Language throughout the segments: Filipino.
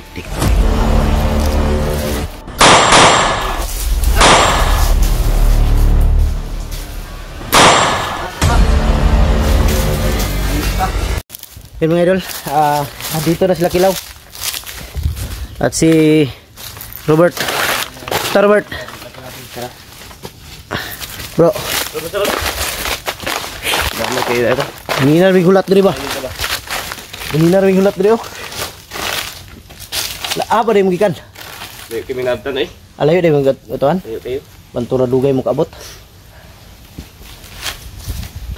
putik. Yan mga idol, dito na sila Kilaw at si Robert. Robert bro, hininar may gulat diri ba? Hininar may gulat diri oh. Apa deh magikan? Kami nabtan eh. Alayo deh mga ituan. Tayo. Bantura dugay mo kaabot.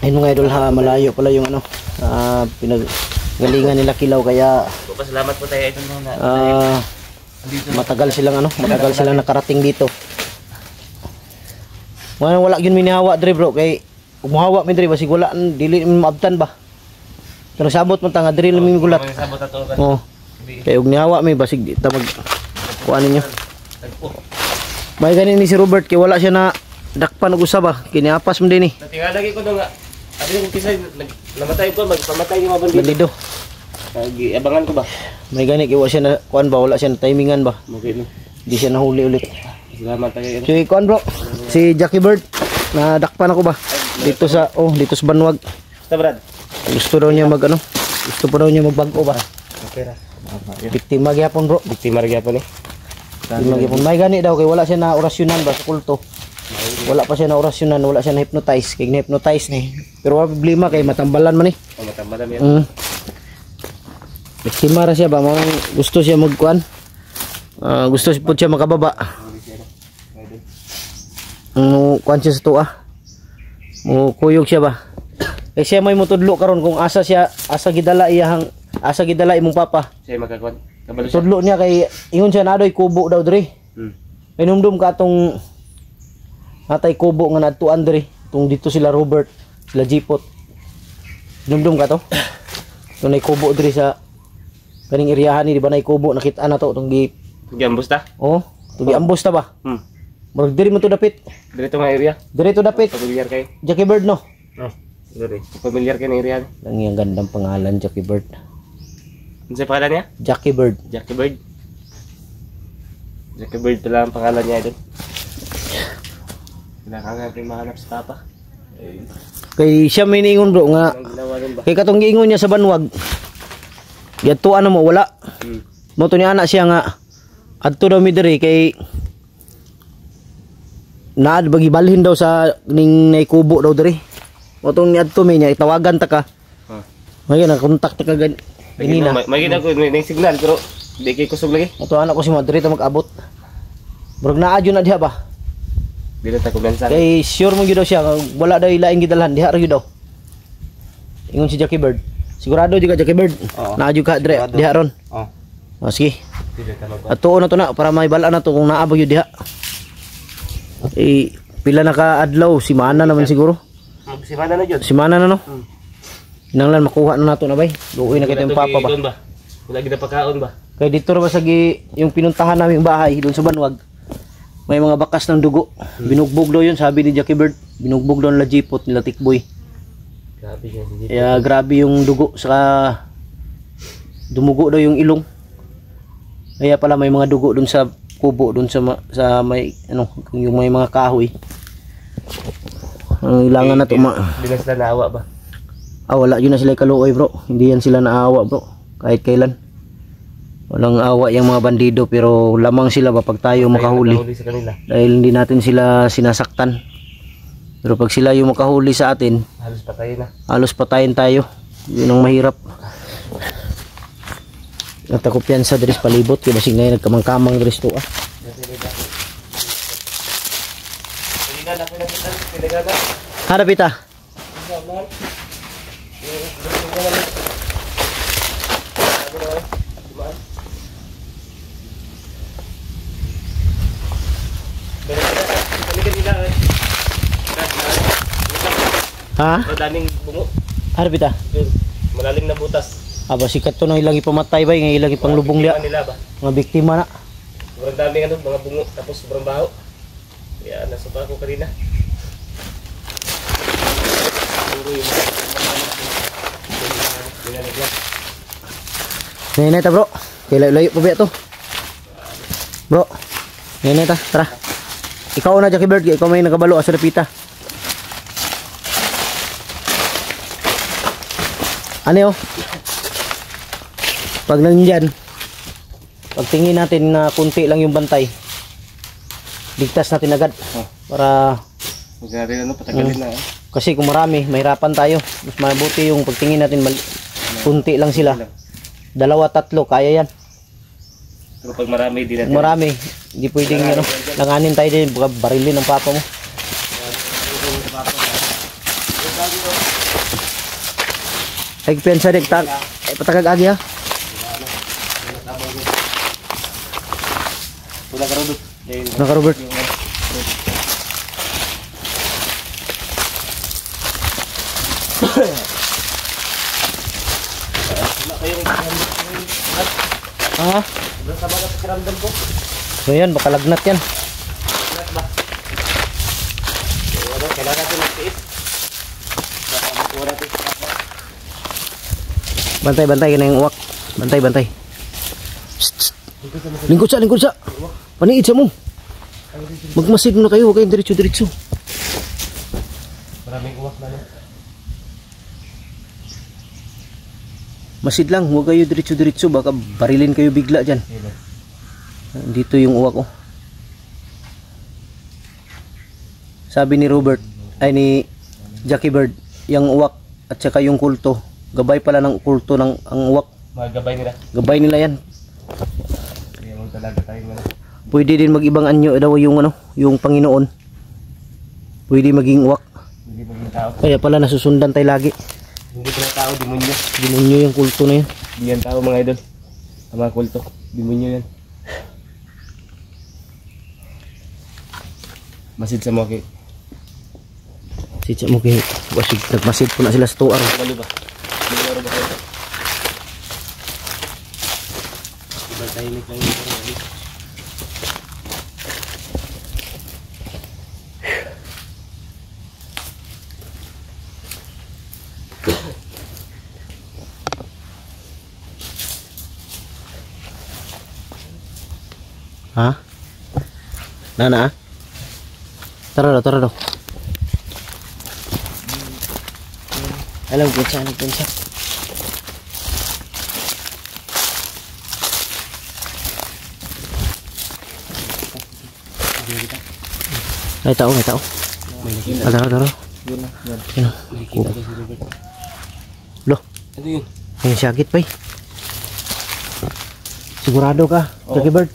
Ayun mga idol ha, malayo pala yung ano, pinagalingan nila Kilaw kaya Salamat po tayo idol na. matagal silang nakarating dito. Wala gyud minihawa dre bro kay umuhawa mi dre basig wala dili maabtan ba. Pero sabot man ta nga dre lami gulat. Sabot ato kan. Oh. Kay ug nihawa mi basig di ta mag kuan ninyo. May ganin ni si Robert kay wala siya na dakpan og usa ba. Kiniapas man din ni. Tingala lagi ko nga. Abi yung kisay namatay ko magpamatay yung mga bandido. Abangan ko ba? May gani kay wala siya na kuan ba, wala siya na timingan ba. Okay no. Di siya nahuli ulit. Salamat tayo. Si kuan bro, si Jackie Bird na dakpan ako ba dito sa Banwag. Sa Brad. Gusto daw niya gusto pa daw niya magbago ba. Okay ra. Biktima gyapon bro. Biktima gyapon eh. Biktima gyapon. May gani daw kay wala siya na orasyonan ba sa kulto. Wala pa siya na orasyonan, wala siya na hypnotize, kay na-hypnotize ni. Pero wala problema kay matambalan man eh. Oh, matambalan yan. Biktima ra siya ba, gusto siya magkuan. Gusto po siya makababa. Kuan siya sa tuwa. Kuyog siya ba. Kay siya may mutudlo karon kung asa gidala imong papa. Siya magkakuan. Kabalo siya. Tudlo niya kay ingon siya nadoy kubo daw diri. Inumdum ka tong natay kubo nga nadtuan diri. Tung dito sila Robert, sila Jipot. Inumdum ka to. Tunay kubo diri sa kaning iriyahan ni di ba nay kubo nakita na to tong Giambos ta? Oh, tugi ambos ta ba? Murag diri mo to dapit. Diri to nga area. Diri to dapit. Familiar kay. Jackie Bird no. Oh, diri. Familiar kay ng area. Lang yang gandang pangalan Jackie Bird. Ano pangalan niya? Jackie Bird. Jackie Bird. Jackie Bird pala ang pangalan niya doon. Kailangan natin mahanap si Papa. Kay siya may ningon bro nga. Kay katong giingon niya sa Banwag. Yato ano mo wala. Mo to ni anak siya nga adto daw mi diri kay naad bagi balhin daw sa ning nay kubo daw diri. Mo tong ni adto mi niya itawagan ta ka. May na kontak ta ka ganina. May gina ko ning signal pero di kay kusog lagi. Mo to anak ko si Madrid ta mag-abot. Murag naa jud na diha ba. Dili ta kumensa. Kay sure mo gyud daw siya wala daw ilaing gidalhan diha ra gyud daw. Ingon si Jackie Bird. Sigurado juga Jackie Bird. Naa jud ka diha ron. Sige. At tuon na to na para may bala na to kung naabog yun diha. Pila na ka adlaw, simana naman siguro. Simana na yun. Simana na no. Hinanglan makuha na nato na bay. Luoy na kita yung papa ba. Wala gid pagkaon ba. Kay dito ra ba sa yung pinuntahan naming bahay doon sa Banwag. May mga bakas ng dugo. Binugbog daw yun sabi ni Jackie Bird. Binugbog daw nila Jipot nila Tikboy. Grabe yan. Kaya grabe yung dugo saka dumugo daw yung ilong. Kaya pala may mga dugo dun sa kubo dun sa may yung may mga kahoy. Ang ilangan na to Hindi na sila naawa ba? Wala yun na sila kaluoy bro. Hindi yan sila naawa bro. Kahit kailan. Walang awa yung mga bandido pero lamang sila ba pag tayo makahuli. Sa kanila. Dahil hindi natin sila sinasaktan. Pero pag sila yung makahuli sa atin, halos patayin na. Halos patayin tayo. Yun ang mahirap. Natakupian sa dres palibot kaya basig na nagkamang-kamang dres to Harap ita. Ha? Daming bungo. Harap ita. Malalim na butas. Aba sikat to nang ilang ipamatay ba, ng ilang ipanglubong liya. Mga biktima na. Sobrang daming mga bungo tapos sobrang baho. Kaya nasa pa ako kanina. Nene ta bro. Okay, layo pa ba ito? Bro. Ngayon ta, tara. Ikaw na, Jackie Bird. Ikaw may nakabalo sa lapita. Ano yun? Pag nandyan, pagtingin natin na kunti lang yung bantay, ligtas natin agad. Para Magari ano, patagalin na. kasi kung marami, mahirapan tayo. Mas mabuti yung pagtingin natin, kunti lang sila. 2, 3, kaya yan. Pero pag marami, di natin. Kung marami, hindi pwedeng ano, langanin tayo din, baka barilin ng papa mo. Ay, pensa rin, patagag agi ha. Wala ka Robert. Naka Robert. Ha? Sa mga pakiramdam ko. So yan, baka lagnat yan. Lahat ba? Kailangan natin magtiis. Baka makuha natin. Bantay, bantay, ka na yung uwak. Bantay, bantay. Lingkod siya, lingkod siya. Paniid siya mo. Magmasid muna kayo, huwag kayong diretso-diretso. Maraming uwak na. Masid lang, huwag kayo diretso-diretso, baka barilin kayo bigla dyan. Dito yung uwak, oh. Sabi ni Robert, ay ni Jackie Bird, yung uwak at saka yung kulto, gabay pala ng kulto ng ang uwak. Magabay nila. Gabay nila yan. Kaya mo talaga tayong ano. Pwede din mag-ibang anyo daw yung ano, yung Panginoon. Pwede maging uwak. Hindi maging tao. Kaya pala nasusundan tayo lagi. Hindi pala tao, demonyo. Demonyo yung kulto na yan. Hindi yan tao mga idol. Ang mga kulto, demonyo yan. Masid sa mga kay. Sitsa mo kay wasig, nagmasid po na sila sa tuwar. Balo ba? Balo ba kayo? Iba tahimik lang yung parang. Ha? Nana? Tara daw, tara daw. Alam ko siya, alam ko siya. May tao, may tao. Tara, tara. Yan. Loh, Ano yun? may syagit pa eh. Sigurado ka, Jackie Bird?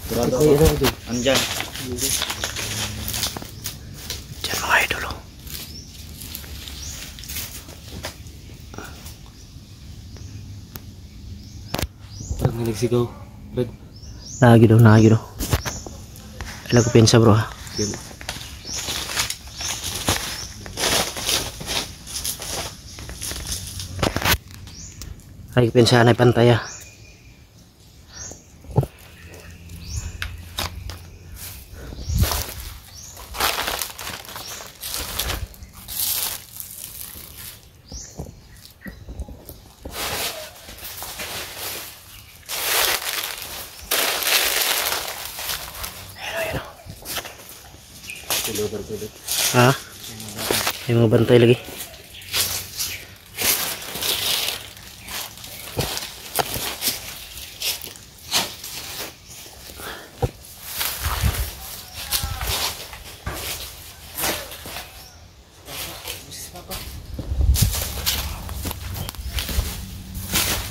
Sigurado ako. Andyan. Diyan mga idol, oh. Parang may nagsigaw. Red. Nagi daw, nagi daw. Alam ko pensa bro ha. Yan. Ay pensa na pantaya. Ha? May mga bantay lagi.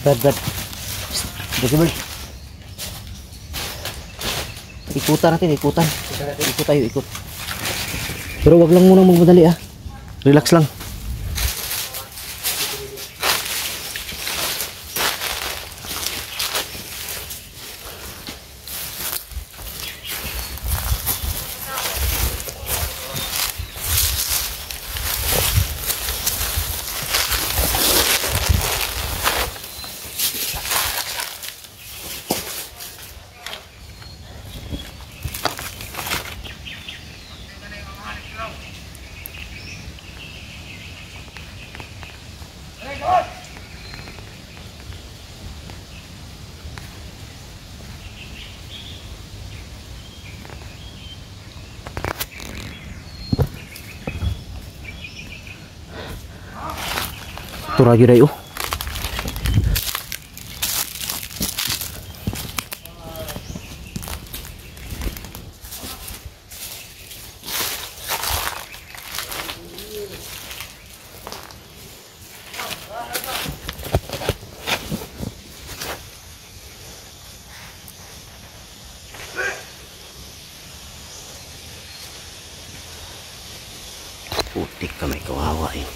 Brad. Jackie Bird. Ikutan natin, ikutan. Ikut tayo, ikut. Pero wag lang muna magmadali ah. Relax lang. Sakto ra gyud ay oh. Putik ka, may kawawa eh.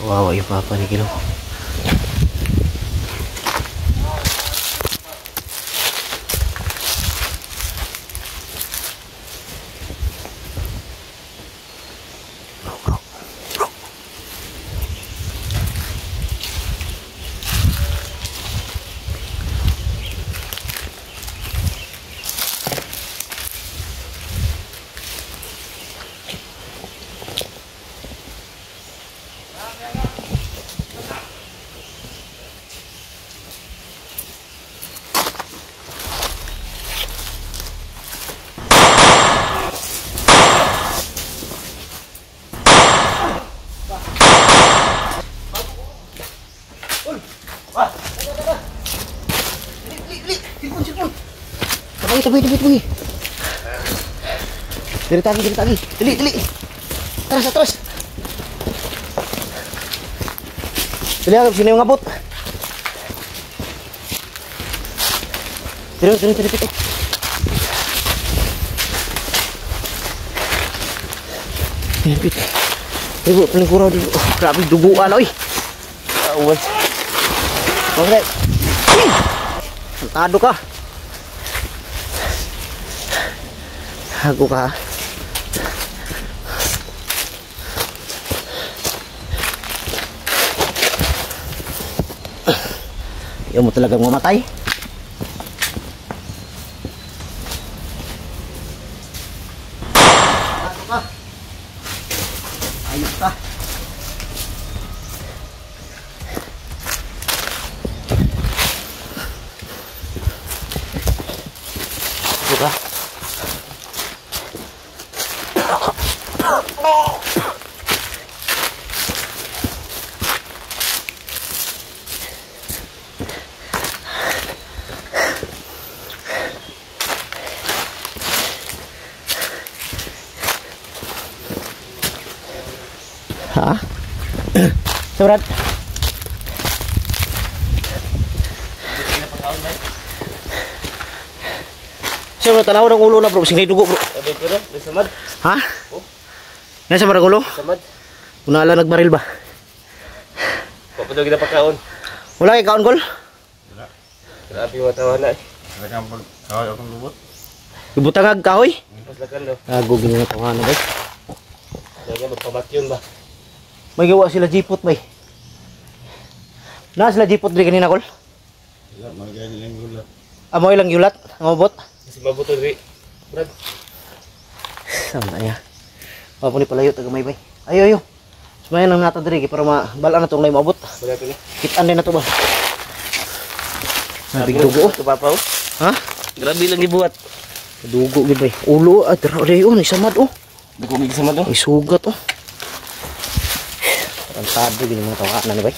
Kawawa yung papa ni Kilo. Tabi. Dili tagi. Dili. Terus. Dili agak sini ngabut. Terus. Ibu paling kurang dulu. Grabe duguan oi. Awas. Oke. Tado ka. Aku kah? Ya mo talagang mamatay. Ako ka. Ayos ka. Ako ka. Ha? Surat. Siya tanaw ng ulo na bro, singay dugo bro. Samad. Ha? Nasa marang ulo? Samad. Unala nagbaril ba? Papadog kita pagkaon. Wala kay kaon gol? Wala. Grabe yung matawa na eh. Talagang pagkawal akong lubot. Ibutangag kahoy? Paslakan daw. Gugin na tawa na ba? Kaya magpamatyon ba? May gawa sila jipot ba? Na sila jipot din kanina kol? Wala, magigay nila yung gulat. Amoy lang yulat, ang mabot. Kasi mabuto rin. Brad. Sama ya. Papo ni palayo taga may bay. Ayo. Sumayan lang nato diri para mabalaan na tong lay maabot. Wala ko ni. Kitaan din na to ba? Nabig dugo. Ito papa oh. Ha? Grabe lang gibuhat. Dugo gid bay. Ulo at rayon ni samad oh. Dugo mig samad oh. Ay sugat oh. Tantado gini mga tawanan ni bay.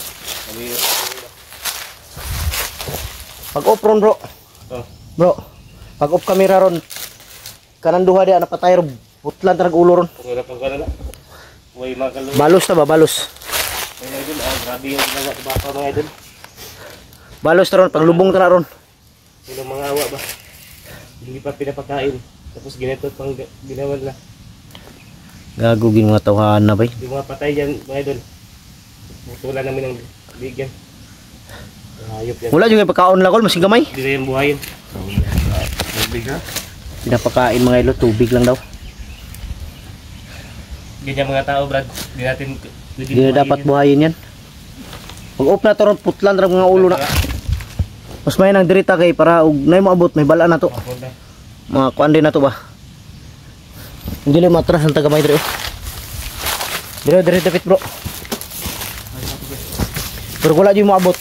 Pag off ron bro. Oh. Bro. Pag off camera ron. Kanan duha dia napatay ro putlan tarag ulo ron. Pagkala na. Way makalo. Balos na ba balos? Ay na idol, grabe yung ginawa sa baka mga idol. Balos na ron paglubong ta na ron. Yung mga awa ba? Hindi pa pinapakain. Tapos ginito pang ginawa na. Gago gini mga tawanan na bay. Yung mga patay dyan mga idol. Wala namin ng bigyan. Hayop yan. Wala juga pagkaon lakol masing gamay. Hindi na yung buhayin. Tubig ha? Pinapakain mga ilo tubig lang daw. Ganyan mga tao Brad. Hindi natin Hindi na dapat buhayin yan. Pag off na to ron putlan ra mga ulo na. Mas may nang dirita kay para og nay moabot may bala na to. Mga kuan din na to ba. Hindi lang matras ang taga may diri. Dire dapit bro. Pero wala di moabot.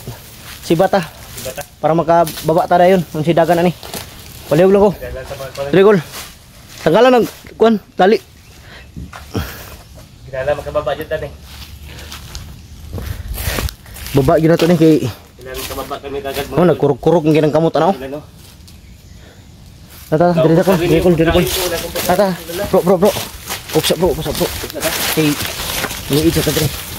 Si bata. Para makababa ta dayon ang sidagan ani. Paliog lang ko. Dire gol. Tanggalan ng kuan, tali. Kinala makababa dyan tan eh. Baba gina to ni kay Kinala makababa kami kagad oh nagkurog-kurog ng ginang kamot ano. Ano? Tata, dire ko, dire ko. Tata, bro. Upsa bro. Hey, ini ito ta dire.